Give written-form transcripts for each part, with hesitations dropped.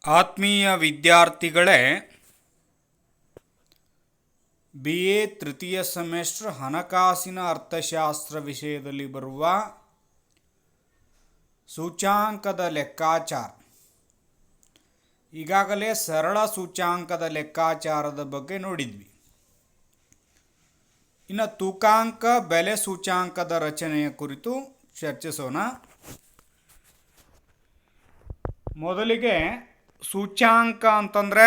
ಆತ್ಮೀಯ ವಿದ್ಯಾರ್ಥಿಗಳೇ, BA ತೃತೀಯ ಸೆಮಿಸ್ಟರ್ ಹಣಕಾಸಿನ ಅರ್ಥಶಾಸ್ತ್ರ ವಿಷಯದಲ್ಲಿ ಬರುವ ಸೂಚ್ಯಾಂಕದ ಲೆಕ್ಕಾಚಾರ. ಈಗಾಗಲೇ ಸರಳ ಸೂಚ್ಯಾಂಕದ ಲೆಕ್ಕಾಚಾರದ ಬಗ್ಗೆ ನೋಡಿದ್ವಿ. ಇನ್ನು ತೂಕಾಂಕ ಬೆಲೆ ಸೂಚ್ಯಾಂಕದ ರಚನೆಯ ಕುರಿತು ಚರ್ಚಿಸೋಣ. ಮೊದಲಿಗೆ ಸೂಚ್ಯಾಂಕ ಅಂತಂದರೆ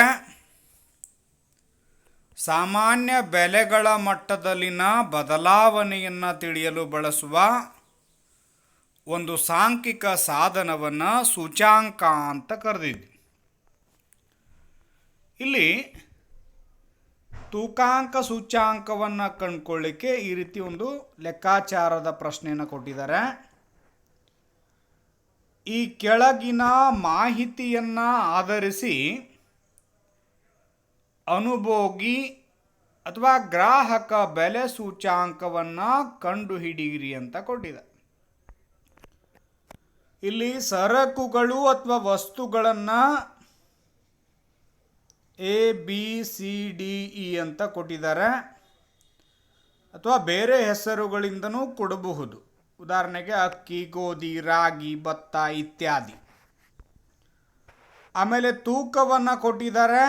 ಸಾಮಾನ್ಯ ಬೆಲೆಗಳ ಮಟ್ಟದಲ್ಲಿನ ಬದಲಾವಣೆಯನ್ನು ತಿಳಿಯಲು ಬಳಸುವ ಒಂದು ಸಾಂಖ್ಯಿಕ ಸಾಧನವನ್ನು ಸೂಚ್ಯಾಂಕ ಅಂತ ಕರೆದಿದ್ವಿ. ಇಲ್ಲಿ ತೂಕಾಂಕ ಸೂಚ್ಯಾಂಕವನ್ನು ಕಂಡುಕೊಳ್ಳಿಕ್ಕೆ ಈ ರೀತಿ ಒಂದು ಲೆಕ್ಕಾಚಾರದ ಪ್ರಶ್ನೆಯನ್ನು ಕೊಟ್ಟಿದ್ದಾರೆ. ಈ ಕೆಳಗಿನ ಮಾಹಿತಿಯನ್ನು ಆಧರಿಸಿ ಅನುಭೋಗಿ ಅಥವಾ ಗ್ರಾಹಕ ಬೆಲೆ ಸೂಚ್ಯಾಂಕವನ್ನು ಕಂಡುಹಿಡಿಯಿರಿ ಅಂತ ಕೊಟ್ಟಿದೆ. ಇಲ್ಲಿ ಸರಕುಗಳು ಅಥವಾ ವಸ್ತುಗಳನ್ನು ABCDE ಅಂತ ಕೊಟ್ಟಿದ್ದಾರೆ, ಅಥವಾ ಬೇರೆ ಹೆಸರುಗಳಿಂದನೂ ಕೊಡಬಹುದು. ಉದಾಹರಣೆಗೆ ಅಕ್ಕಿ, ಗೋಧಿ, ರಾಗಿ, ಭತ್ತ ಇತ್ಯಾದಿ. ಆಮೇಲೆ ತೂಕವನ್ನು ಕೊಟ್ಟಿದ್ದಾರೆ.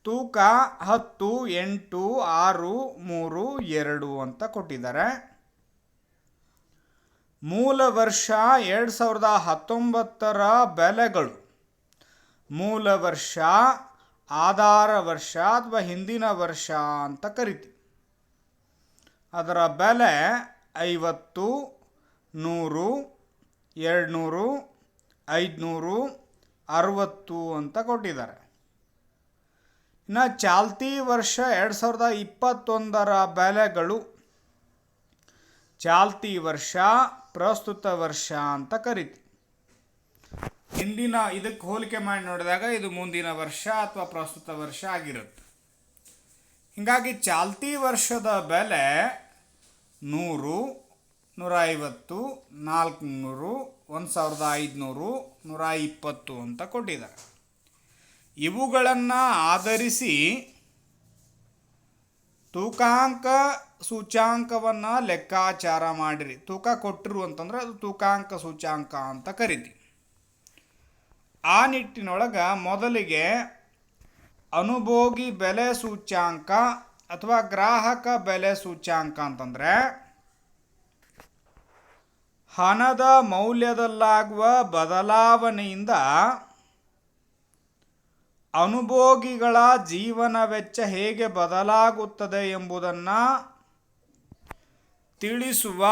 ತೂಕ 10, 8, 6, 3, 2 ಅಂತ ಕೊಟ್ಟಿದ್ದಾರೆ. ಮೂಲ ವರ್ಷ 2019ರ ಬೆಲೆಗಳು. ಮೂಲ ವರ್ಷ, ಆಧಾರ ವರ್ಷ ಅಥವಾ ಹಿಂದಿನ ವರ್ಷ ಅಂತ ಕರಿತೀವಿ. ಅದರ ಬೆಲೆ 50, 100, 200, 500, 60 ಅಂತ ಕೊಟ್ಟಿದ್ದಾರೆ. ಇನ್ನು ಚಾಲ್ತಿ ವರ್ಷ 2021ರ ಬೆಲೆಗಳು. ಚಾಲ್ತಿ ವರ್ಷ, ಪ್ರಸ್ತುತ ವರ್ಷ ಅಂತ ಕರಿತೀವಿ. ಹಿಂದಿನ ಇದಕ್ಕೆ ಹೋಲಿಕೆ ಮಾಡಿ ನೋಡಿದಾಗ ಇದು ಮುಂದಿನ ವರ್ಷ ಅಥವಾ ಪ್ರಸ್ತುತ ವರ್ಷ ಆಗಿರುತ್ತೆ. ಹೀಗಾಗಿ ಚಾಲ್ತಿ ವರ್ಷದ ಬೆಲೆ 100, 150, 400, 1500, 120 ಅಂತ ಕೊಟ್ಟಿದ್ದಾರೆ. ಇವುಗಳನ್ನು ಆಧರಿಸಿ ತೂಕಾಂಕ ಸೂಚ್ಯಾಂಕವನ್ನು ಲೆಕ್ಕಾಚಾರ ಮಾಡಿರಿ. ತೂಕ ಕೊಟ್ಟರು ಅಂತಂದರೆ ಅದು ತೂಕಾಂಕ ಸೂಚ್ಯಾಂಕ ಅಂತ ಕರಿತೀವಿ. ಆ ನಿಟ್ಟಿನೊಳಗೆ ಮೊದಲಿಗೆ ಅನುಭೋಗಿ ಬೆಲೆ ಸೂಚ್ಯಾಂಕ ಅಥವಾ ಗ್ರಾಹಕ ಬೆಲೆ ಸೂಚ್ಯಾಂಕ ಅಂತಂದರೆ ಹಣದ ಮೌಲ್ಯದಲ್ಲಾಗುವ ಬದಲಾವಣೆಯಿಂದ ಅನುಭೋಗಿಗಳ ಜೀವನ ವೆಚ್ಚ ಹೇಗೆ ಬದಲಾಗುತ್ತದೆ ಎಂಬುದನ್ನು ತಿಳಿಸುವ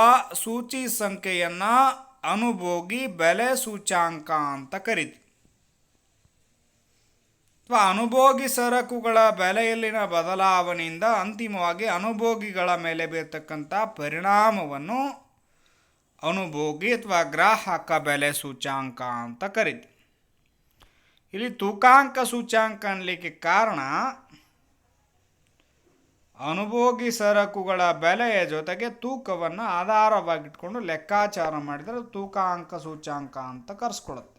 ಸೂಚಿ ಸಂಖ್ಯೆಯನ್ನು ಅನುಭೋಗಿ ಬೆಲೆ ಸೂಚ್ಯಾಂಕ ಅಂತ ಕರಿತೀವಿ. ಅಥವಾ ಅನುಭೋಗಿ ಸರಕುಗಳ ಬೆಲೆಯಲ್ಲಿನ ಬದಲಾವಣೆಯಿಂದ ಅಂತಿಮವಾಗಿ ಅನುಭೋಗಿಗಳ ಮೇಲೆ ಬೀರ್ತಕ್ಕಂಥ ಪರಿಣಾಮವನ್ನು ಅನುಭೋಗಿ ಅಥವಾ ಗ್ರಾಹಕ ಬೆಲೆ ಸೂಚ್ಯಾಂಕ ಅಂತ ಕರಿತೀವಿ. ಇಲ್ಲಿ ತೂಕಾಂಕ ಸೂಚ್ಯಾಂಕ ಅನ್ನಲಿಕ್ಕೆ ಕಾರಣ ಅನುಭೋಗಿ ಸರಕುಗಳ ಬೆಲೆಯ ಜೊತೆಗೆ ತೂಕವನ್ನು ಆಧಾರವಾಗಿಟ್ಕೊಂಡು ಲೆಕ್ಕಾಚಾರ ಮಾಡಿದರೆ ತೂಕಾಂಕ ಸೂಚ್ಯಾಂಕ ಅಂತ ಕರೆಸ್ಕೊಳ್ಳುತ್ತೆ.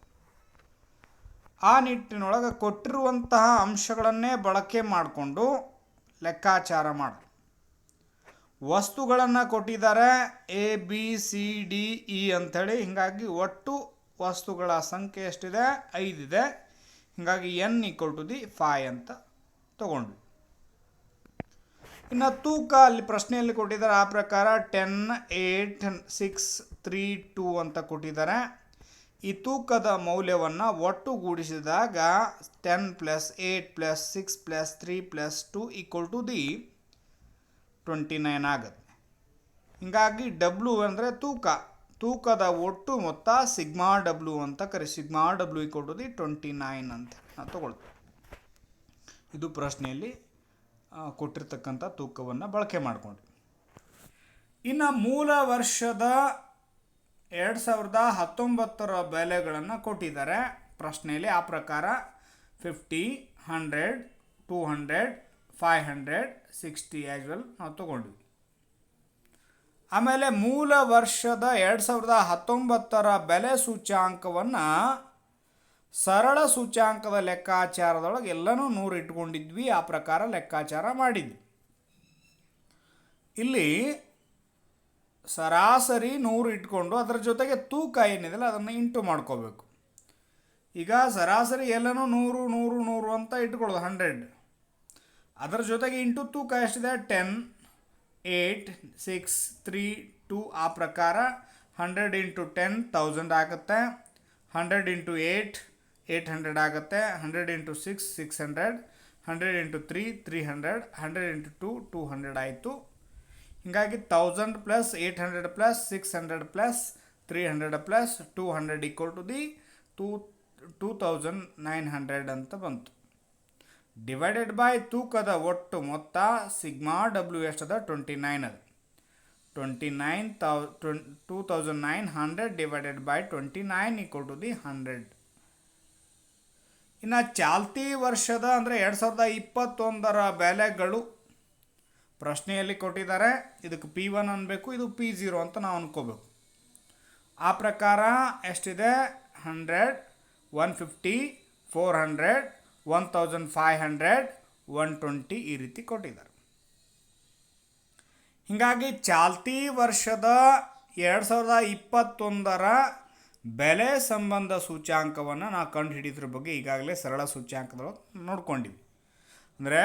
ಆ ನಿಟ್ಟಿನೊಳಗೆ ಕೊಟ್ಟಿರುವಂತಹ ಅಂಶಗಳನ್ನೇ ಬಳಕೆ ಮಾಡಿಕೊಂಡು ಲೆಕ್ಕಾಚಾರ ಮಾಡಿ ವಸ್ತುಗಳನ್ನು ಕೊಟ್ಟಿದ್ದಾರೆ ABCDE ಅಂಥೇಳಿ. ಹೀಗಾಗಿ ಒಟ್ಟು ವಸ್ತುಗಳ ಸಂಖ್ಯೆ ಎಷ್ಟಿದೆ? 5 ಇದೆ. ಹೀಗಾಗಿ N = 5 ಅಂತ ತಗೊಂಡ್ವಿ. ಇನ್ನು ತೂಕ ಅಲ್ಲಿ ಪ್ರಶ್ನೆಯಲ್ಲಿ ಕೊಟ್ಟಿದ್ದಾರೆ. ಆ ಪ್ರಕಾರ 10, 8, 6, 3, 2 ಅಂತ ಕೊಟ್ಟಿದ್ದಾರೆ. ಈ ತೂಕದ ಮೌಲ್ಯವನ್ನು ಒಟ್ಟುಗೂಡಿಸಿದಾಗ 10 + 8 + 6 + 3 + 2 = 29 ಆಗುತ್ತೆ. ಹೀಗಾಗಿ W ಅಂದರೆ ತೂಕ. ತೂಕದ ಒಟ್ಟು ಮೊತ್ತ ಸಿಗ್ಮಾ W ಅಂತ ಕರಿ. ಸಿಗ್ಮಾ W = 29 ಅಂತ ನಾವು ತಗೊಳ್ತೀವಿ. ಇದು ಪ್ರಶ್ನೆಯಲ್ಲಿ ಕೊಟ್ಟಿರ್ತಕ್ಕಂಥ ತೂಕವನ್ನು ಬಳಕೆ ಮಾಡಿಕೊಂಡ್ವಿ. ಇನ್ನು ಮೂಲ ವರ್ಷದ 2019ರ ಬೆಲೆಗಳನ್ನು ಕೊಟ್ಟಿದ್ದಾರೆ ಪ್ರಶ್ನೆಯಲ್ಲಿ. ಆ ಪ್ರಕಾರ 50, 100, 200, 500, 60 ಆ್ಯಸ್ ವೆಲ್ ನಾವು ತಗೊಂಡ್ವಿ. ಆಮೇಲೆ ಮೂಲ ವರ್ಷದ 2019ರ ಬೆಲೆ ಸೂಚ್ಯಾಂಕವನ್ನು ಸರಳ ಸೂಚ್ಯಾಂಕದ ಲೆಕ್ಕಾಚಾರದೊಳಗೆ ಎಲ್ಲನೂ 100 ಇಟ್ಕೊಂಡಿದ್ವಿ, ಆ ಪ್ರಕಾರ ಲೆಕ್ಕಾಚಾರ ಮಾಡಿದ್ವಿ. ಇಲ್ಲಿ ಸರಾಸರಿ 100 ಇಟ್ಕೊಂಡು ಅದರ ಜೊತೆಗೆ ತೂಕ ಏನಿದೆಯಲ್ಲ ಅದನ್ನು ಇಂಟು ಮಾಡ್ಕೋಬೇಕು. ಈಗ ಸರಾಸರಿ ಎಲ್ಲನೂ 100 100 100 ಅಂತ ಇಟ್ಕೊಳ್ಳೋದು 100. ಅದರ ಜೊತೆಗೆ ಇಂಟು ತೂಕ ಎಷ್ಟಿದೆ 10 8 6 3 2 ಆ ಪ್ರಕಾರ 100 ಇಂಟು 10 1000 ಆಗುತ್ತೆ. 100 ಇಂಟು 8 800 ಆಗುತ್ತೆ. 100 ಇಂಟು 6 600. 100 ಇಂಟು 3 300. 100 ಇಂಟು 2 200 ಆಯಿತು. ಹೀಗಾಗಿ 1000 plus 800 plus 600 plus 300 plus 200 equal to the 2900 ಅಂತ ಬಂತು. ಡಿವೈಡೆಡ್ ಬೈ ತೂಕದ ಒಟ್ಟು ಮೊತ್ತ ಸಿಗ್ಮಾ ಡಬ್ಲ್ಯೂ ಎಷ್ಟದ 29 ಅದು. 2900 divided by 29 equal to the 100. ಇನ್ನು ಚಾಲ್ತಿ ವರ್ಷದ ಅಂದರೆ 2021ರ ಬೆಲೆಗಳು ಪ್ರಶ್ನೆಯಲ್ಲಿ ಕೊಟ್ಟಿದ್ದಾರೆ. ಇದಕ್ಕೆ P1 ಅನ್ಬೇಕು, ಇದು P0 ಅಂತ ನಾವು ಅನ್ಕೋಬೇಕು. ಆ ಪ್ರಕಾರ ಎಷ್ಟಿದೆ 100 150 400 1500 120 ಈ ರೀತಿ ಕೊಟ್ಟಿದ್ದಾರೆ. ಹೀಗಾಗಿ ಚಾಲ್ತಿ ವರ್ಷದ 2021ರ ಬೆಲೆ ಸಂಬಂಧ ಸೂಚ್ಯಾಂಕವನ್ನು ನಾವು ಕಂಡು ಹಿಡಿದ್ರ ಬಗ್ಗೆ ಈಗಾಗಲೇ ಸರಳ ಸೂಚ್ಯಾಂಕದೊಳಗೆ ನೋಡ್ಕೊಂಡಿವಿ. ಅಂದರೆ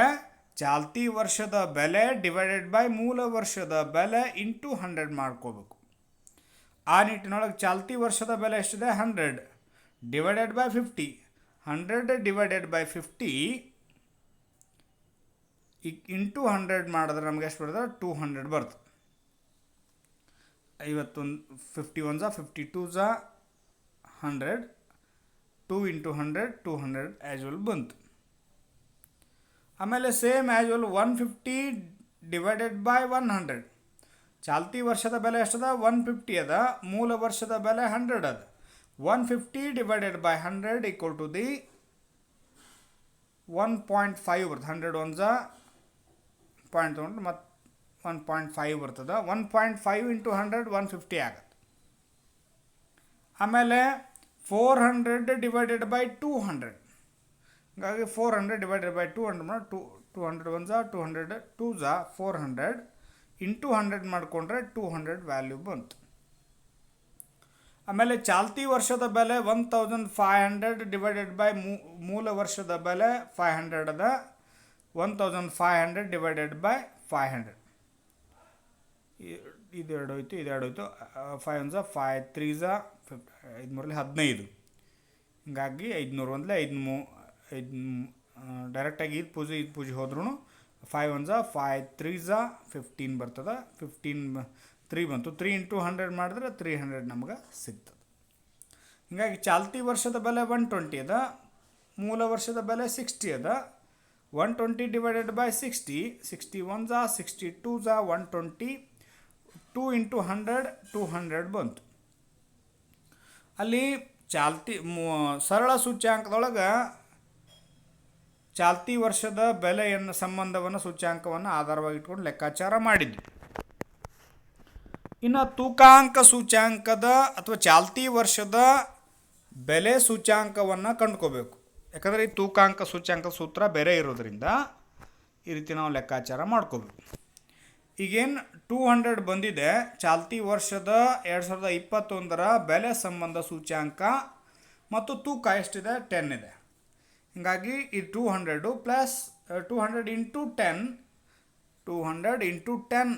ಚಾಲ್ತಿ ವರ್ಷದ ಬೆಲೆ ಡಿವೈಡೆಡ್ ಬೈ ಮೂಲ ವರ್ಷದ ಬೆಲೆ ಇಂಟು 100 ಮಾಡ್ಕೋಬೇಕು. ಆ ನಿಟ್ಟಿನೊಳಗೆ ಚಾಲ್ತಿ ವರ್ಷದ ಬೆಲೆ ಎಷ್ಟಿದೆ 100 divided by 50. 100 divided by 50 into 100 ಮಾಡಿದ್ರೆ ನಮ್ಗೆ ಎಷ್ಟು ಬರ್ತದೆ 200 ಬರ್ತದೆ. 51 52 100 2 ಇಂಟು 100 200 ಆ್ಯಜುವಲ್ ಬಂತು. ಆಮೇಲೆ ಸೇಮ್ ಆ್ಯಜುವಲ್ 150 ಡಿವೈಡೆಡ್ ಬೈ 100. ಚಾಲ್ತಿ ವರ್ಷದ ಬೆಲೆ ಎಷ್ಟದ 150 ಅದ, ಮೂಲ ವರ್ಷದ ಬೆಲೆ 100 ಅದ. 150 divided by 100 equal to the 1.5 ಬರ್ತದೆ. 100 1 ಪಾಯಿಂಟ್ ತೊಗೊಂಡು ಮತ್ತು 1.5 ಬರ್ತದೆ. 1.5 ಇಂಟು 100 150 ಆಗುತ್ತೆ. ಆಮೇಲೆ 400 ಡಿವೈಡೆಡ್ ಬೈ 200. ಹಾಗಾಗಿ 400 ಡಿವೈಡೆಡ್ ಬೈ 200 ಮಾಡಿ 200 1 200 2 400 ಇಂಟು 100 ಮಾಡಿಕೊಂಡ್ರೆ 200 ವ್ಯಾಲ್ಯೂ ಬಂತು. ಆಮೇಲೆ ಚಾಲ್ತಿ ವರ್ಷದ ಬೆಲೆ 1500 ಡಿವೈಡೆಡ್ ಬೈ ಮೂಲ ವರ್ಷದ ಬೆಲೆ 500 ಅದ. 1500 ಡಿವೈಡೆಡ್ ಬೈ 500 ಇದು ಎರಡು ಹೋಯ್ತು 5 1 5 3 5 15. ಹೀಗಾಗಿ 500 ಒಂದಲೇ 5 ಡೈರೆಕ್ಟಾಗಿ ಇದು ಪೂಜೆ ಹೋದ್ರೂ 5 1 5 3 15 ಬರ್ತದೆ. 15 3 ಬಂತು. 3 ಇಂಟು 100 ಮಾಡಿದ್ರೆ 300 ನಮ್ಗೆ ಸಿಗ್ತದೆ. ಹೀಗಾಗಿ ಚಾಲ್ತಿ ವರ್ಷದ ಬೆಲೆ 120 ಅದ, ಮೂಲ ವರ್ಷದ ಬೆಲೆ 60 ಅದ. 120 ಡಿವೈಡೆಡ್ ಬೈ 60 61 62 120 2 ಇಂಟು 100 200 ಬಂತು. ಅಲ್ಲಿ ಚಾಲ್ತಿ ಸರಳ ಸೂಚ್ಯಾಂಕದೊಳಗೆ ಚಾಲ್ತಿ ವರ್ಷದ ಬೆಲೆಯನ್ನು ಸಂಬಂಧವನ್ನು ಸೂಚ್ಯಾಂಕವನ್ನು ಆಧಾರವಾಗಿ ಇಟ್ಕೊಂಡು ಲೆಕ್ಕಾಚಾರ ಮಾಡಿದ್ವಿ. ಇನ್ನು ತೂಕಾಂಕ ಸೂಚ್ಯಾಂಕದ ಅಥವಾ ಚಾಲ್ತಿ ವರ್ಷದ ಬೆಲೆ ಸೂಚ್ಯಾಂಕವನ್ನು ಕಂಡುಕೋಬೇಕು. ಯಾಕಂದರೆ ಈ ತೂಕಾಂಕ ಸೂಚ್ಯಾಂಕ ಸೂತ್ರ ಬೇರೆ ಇರೋದ್ರಿಂದ ಈ ರೀತಿ ನಾವು ಲೆಕ್ಕಾಚಾರ ಮಾಡ್ಕೋಬೇಕು. ಈಗೇನು 200 ಬಂದಿದೆ, ಚಾಲ್ತಿ ವರ್ಷದ 2021ರ ಬೆಲೆ ಸಂಬಂಧ ಸೂಚ್ಯಾಂಕ ಮತ್ತು ತೂಕ ಎಷ್ಟಿದೆ 10 ಇದೆ. ಹೀಗಾಗಿ ಈ 200 ಪ್ಲಸ್ 200 ಇಂಟು 10 200 ಇಂಟು 10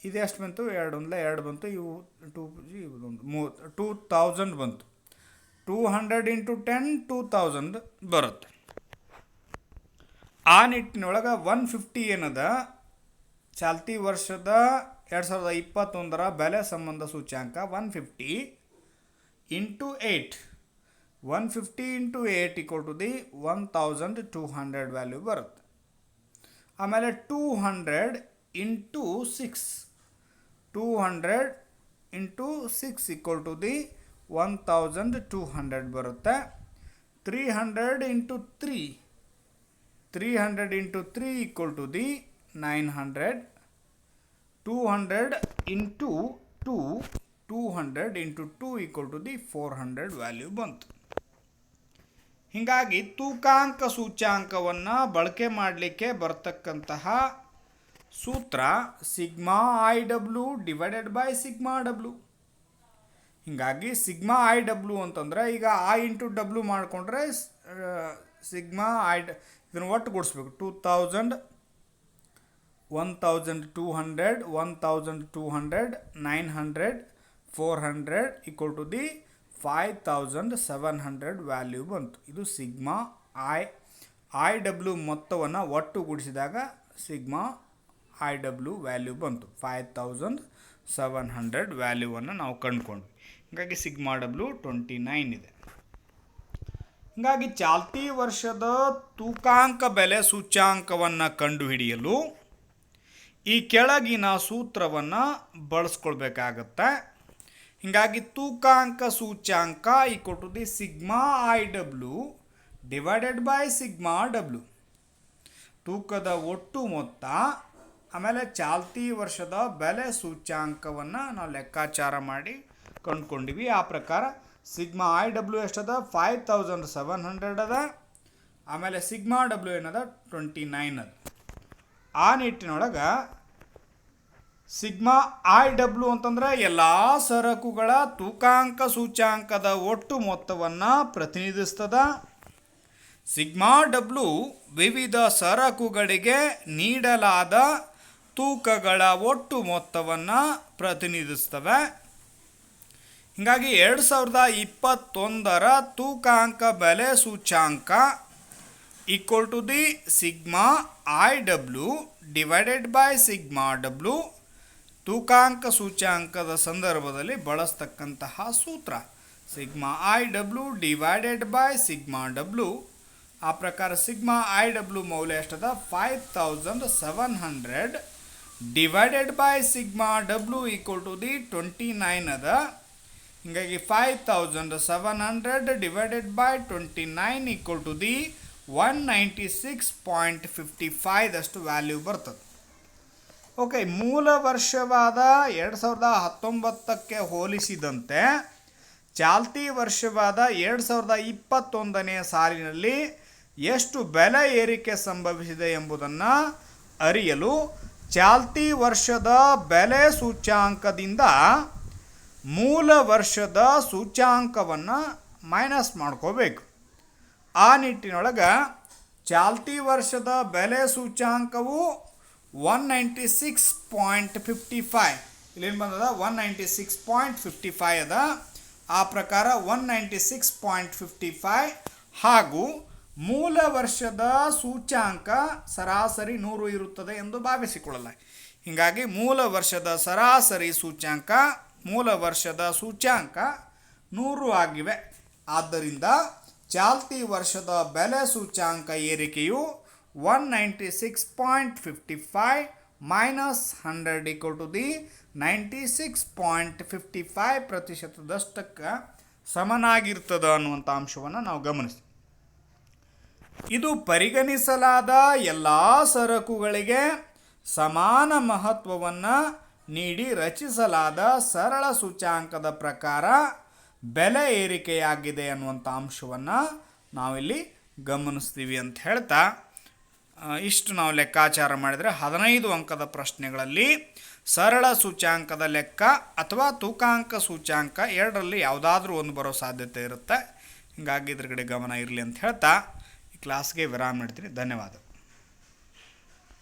ಇದು ಎಷ್ಟು ಬಂತು 2 1 2 ಬಂತು. ಇವು 2000 ಬಂತು. 200 ಇಂಟು 10 2000 ಬರುತ್ತೆ. ಆ ನಿಟ್ಟಿನೊಳಗೆ 150 ಏನದ ಚಾಲ್ತಿ ವರ್ಷದ 2021ರ ಬೆಲೆ ಸಂಬಂಧ ಸೂಚ್ಯಾಂಕ 150 into 8. 150 into 8 equal to the 1200 value ಬರುತ್ತೆ. ಆಮೇಲೆ 200 into 6 200 into 6 equal to the 1200 ಬರುತ್ತೆ. 300 into 3 300 into 3 equal to the 900. 200 into 2 200 into 2 equal to the 400 value ಬಂತು. ಹೀಗಾಗಿ ತೂಕಾಂಕ ಸೂಚ್ಯಾಂಕವನ್ನು ಬಳಕೆ ಮಾಡಲಿಕ್ಕೆ ಬರ್ತಕ್ಕಂತಹ ಸೂತ್ರ sigma I W divided by sigma W. ಹೀಗಾಗಿ ಸಿಗ್ಮಾ ಐ ಡಬ್ಲ್ಯೂ ಅಂತಂದರೆ ಈಗ ಐ ಇಂಟು ಡಬ್ಲ್ಯೂ ಮಾಡಿಕೊಂಡ್ರೆ ಸಿಗ್ಮಾ ಇದನ್ನು ಒಟ್ಟು ಕೂಡಿಸ್ಬೇಕು. 2000, 1200, 1200, 900, 400 ಈಕ್ವಲ್ ಟು ದಿ 5700 ವ್ಯಾಲ್ಯೂ ಬಂತು. ಇದು ಸಿಗ್ಮಾ ಐ ಡಬ್ಲ್ಯೂ ಮೊತ್ತವನ್ನು ಒಟ್ಟು ಕೂಡಿಸಿದಾಗ ಸಿಗ್ಮಾ ಐ ಡಬ್ಲ್ಯೂ ವ್ಯಾಲ್ಯೂ ಬಂತು. 5700 ವ್ಯಾಲ್ಯೂವನ್ನು ನಾವು ಕಂಡುಕೊಂಡ್ವಿ. ಹೀಗಾಗಿ ಸಿಗ್ಮಾ ಡಬ್ಲ್ಯೂ 29 ಇದೆ. ಹೀಗಾಗಿ ಚಾಲ್ತಿ ವರ್ಷದ ತೂಕಾಂಕ ಬೆಲೆ ಸೂಚ್ಯಾಂಕವನ್ನು ಕಂಡುಹಿಡಿಯಲು ಈ ಕೆಳಗಿನ ಸೂತ್ರವನ್ನು ಬಳಸ್ಕೊಳ್ಬೇಕಾಗತ್ತೆ. ಹೀಗಾಗಿ ತೂಕಾಂಕ ಸೂಚ್ಯಾಂಕ equal to the sigma I W divided by sigma W. ತೂಕದ ಒಟ್ಟು ಮೊತ್ತ ಆಮೇಲೆ ಚಾಲ್ತಿ ವರ್ಷದ ಬೆಲೆ ಸೂಚ್ಯಾಂಕವನ್ನು ನಾವು ಲೆಕ್ಕಾಚಾರ ಮಾಡಿ ಕಂಡುಕೊಂಡಿವಿ. ಆ ಪ್ರಕಾರ ಸಿಗ್ಮಾ ಐ ಡಬ್ಲ್ಯೂ ಎಷ್ಟದ 5700 ಅದ. ಆಮೇಲೆ ಸಿಗ್ಮಾ ಡಬ್ಲ್ಯೂ ಏನದ 29 ಅದ. ಆ ನಿಟ್ಟಿನೊಳಗೆ ಸಿಗ್ಮಾ ಐ ಡಬ್ಲ್ಯೂ ಅಂತಂದ್ರೆ ಎಲ್ಲ ಸರಕುಗಳ ತೂಕಾಂಕ ಸೂಚ್ಯಾಂಕದ ಒಟ್ಟು ಮೊತ್ತವನ್ನು ಪ್ರತಿನಿಧಿಸ್ತದ. ಸಿಗ್ಮಾ ಡಬ್ಲ್ಯೂ ವಿವಿಧ ಸರಕುಗಳಿಗೆ ನೀಡಲಾದ ತೂಕಗಳ ಒಟ್ಟು ಮೊತ್ತವನ್ನು ಪ್ರತಿನಿಧಿಸ್ತವೆ. ಹೀಗಾಗಿ 2021 ತೂಕಾಂಕ ಬೆಲೆ ಸೂಚ್ಯಾಂಕ equal to the sigma I W divided by sigma W ತೂಕಾಂಕ ಸೂಚ್ಯಾಂಕದ ಸಂದರ್ಭದಲ್ಲಿ ಬಳಸ್ತಕ್ಕಂತಹ ಸೂತ್ರ sigma I W divided by sigma W. ಆ ಪ್ರಕಾರ ಸಿಗ್ಮಾ ಐ ಡಬ್ಲ್ಯೂ ಮೌಲ್ಯ ಎಷ್ಟದ 5700 divided by sigma W equal to the 29 ಅದ. ಹೀಗಾಗಿ 5700 divided by 29 equal to the 196.55 ದಷ್ಟು ವ್ಯಾಲ್ಯೂ ಬರ್ತದೆ. ಓಕೆ, ಮೂಲ ವರ್ಷವಾದ 2019ಕ್ಕೆ ಹೋಲಿಸಿದಂತೆ ಚಾಲ್ತಿ ವರ್ಷವಾದ 2021ನೇ ಸಾಲಿನಲ್ಲಿ ಎಷ್ಟು ಬೆಲೆ ಏರಿಕೆ ಸಂಭವಿಸಿದೆ ಎಂಬುದನ್ನು ಅರಿಯಲು ಚಾಲ್ತಿ ವರ್ಷದ ಬೆಲೆ ಸೂಚ್ಯಾಂಕದಿಂದ ಮೂಲ ವರ್ಷದ ಸೂಚ್ಯಾಂಕವನ್ನು ಮೈನಸ್ ಮಾಡ್ಕೋಬೇಕು. ಆ ನಿಟ್ಟಿನೊಳಗೆ ಚಾಲ್ತಿ ವರ್ಷದ ಬೆಲೆ ಸೂಚ್ಯಾಂಕವು 196.55 ಇಲ್ಲೇನು ಬಂದದ 196.55 ಅದ. ಆ ಪ್ರಕಾರ 196.55 ಹಾಗೂ ಮೂಲ ವರ್ಷದ ಸೂಚ್ಯಾಂಕ ಸರಾಸರಿ 100 ಇರುತ್ತದೆ ಎಂದು ಭಾವಿಸಿಕೊಳ್ಳಲ್ಲ. ಹೀಗಾಗಿ ಮೂಲ ವರ್ಷದ ಸರಾಸರಿ ಸೂಚ್ಯಾಂಕ ಮೂಲ ವರ್ಷದ ಸೂಚ್ಯಾಂಕ 100 ಆಗಿವೆ. ಆದ್ದರಿಂದ ಚಾಲ್ತಿ ವರ್ಷದ ಬೆಲೆ ಸೂಚ್ಯಾಂಕ ಏರಿಕೆಯು 196.55 ಮೈನಸ್ 100 ಈಕ್ವಲ್ ಟು ದಿ 96.55% ಸಮನಾಗಿರ್ತದೆ ಅನ್ನುವಂಥ ಅಂಶವನ್ನು ನಾವು ಗಮನಿಸ್ತೀವಿ. ಇದು ಪರಿಗಣಿಸಲಾದ ಎಲ್ಲ ಸರಕುಗಳಿಗೆ ಸಮಾನ ಮಹತ್ವವನ್ನು ನೀಡಿ ರಚಿಸಲಾದ ಸರಳ ಸೂಚ್ಯಾಂಕದ ಪ್ರಕಾರ ಬೆಲೆ ಏರಿಕೆಯಾಗಿದೆ ಅನ್ನುವಂಥ ಅಂಶವನ್ನು ನಾವಿಲ್ಲಿ ಗಮನಿಸ್ತೀವಿ ಅಂತ ಹೇಳ್ತಾ ಇಷ್ಟು ನಾವು ಲೆಕ್ಕಾಚಾರ ಮಾಡಿದರೆ 15 ಅಂಕದ ಪ್ರಶ್ನೆಗಳಲ್ಲಿ ಸರಳ ಸೂಚ್ಯಾಂಕದ ಲೆಕ್ಕ ಅಥವಾ ತೂಕಾಂಕ ಸೂಚ್ಯಾಂಕ ಎರಡರಲ್ಲಿ ಯಾವುದಾದ್ರೂ ಒಂದು ಬರೋ ಸಾಧ್ಯತೆ ಇರುತ್ತೆ. ಹೀಗಾಗಿ ಇದ್ರ ಕಡೆ ಗಮನ ಇರಲಿ ಅಂತ ಹೇಳ್ತಾ ಈ ಕ್ಲಾಸ್ಗೆ ವಿರಾಮ ನೀಡ್ತೀನಿ. ಧನ್ಯವಾದ.